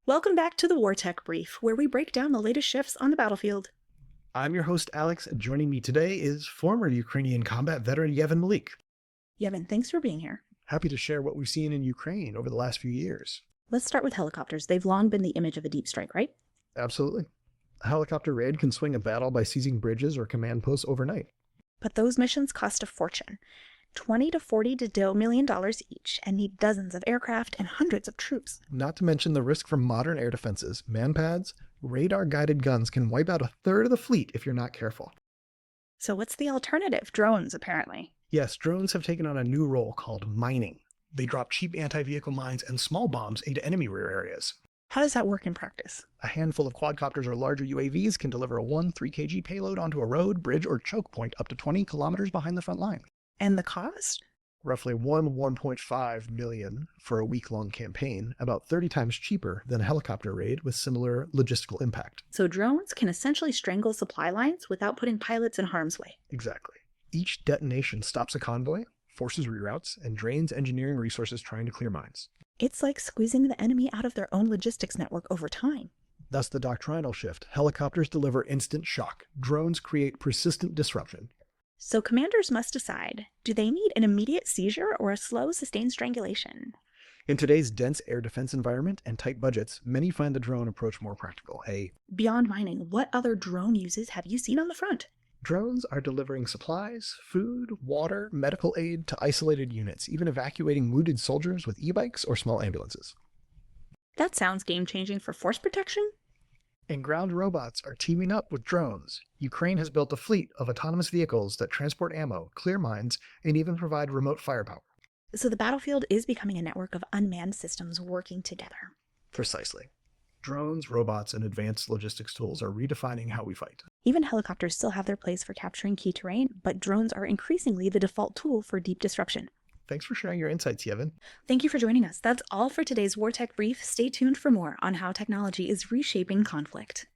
Welcome back to the War Tech Brief, where we break down the latest shifts on the battlefield. I'm your host, Alex, and joining me today is former Ukrainian combat veteran Yevhen Malik. Yevhen, thanks for being here. Happy to share what we've seen in Ukraine over the last few years. Let's start with helicopters. They've long been the image of a deep strike, right? Absolutely. A helicopter raid can swing a battle by seizing bridges or command posts overnight. But those missions cost a fortune. $20 to $40 million each, and need dozens of aircraft and hundreds of troops. Not to mention the risk from modern air defenses. Manpads, radar-guided guns can wipe out a third of the fleet if you're not careful. So what's the alternative? Drones, apparently. Yes, drones have taken on a new role called mining. They drop cheap anti-vehicle mines and small bombs into enemy rear areas. How does that work in practice? A handful of quadcopters or larger UAVs can deliver a 3 kg payload onto a road, bridge, or choke point up to 20 kilometers behind the front line. And the cost? Roughly $1.5 million for a week-long campaign, about 30 times cheaper than a helicopter raid with similar logistical impact. So drones can essentially strangle supply lines without putting pilots in harm's way. Exactly. Each detonation stops a convoy, forces reroutes, and drains engineering resources trying to clear mines. It's like squeezing the enemy out of their own logistics network over time. Thus the doctrinal shift. Helicopters deliver instant shock. Drones create persistent disruption. So commanders must decide, do they need an immediate seizure or a slow, sustained strangulation? In today's dense air defense environment and tight budgets, many find the drone approach more practical. Beyond mining, what other drone uses have you seen on the front? Drones are delivering supplies, food, water, medical aid to isolated units, even evacuating wounded soldiers with e-bikes or small ambulances. That sounds game-changing for force protection. And ground robots are teaming up with drones. Ukraine has built a fleet of autonomous vehicles that transport ammo, clear mines, and even provide remote firepower. So the battlefield is becoming a network of unmanned systems working together. Precisely. Drones, robots, and advanced logistics tools are redefining how we fight. Even helicopters still have their place for capturing key terrain, but drones are increasingly the default tool for deep disruption. Thanks for sharing your insights, Yevhen. Thank you for joining us. That's all for today's War Tech Brief. Stay tuned for more on how technology is reshaping conflict.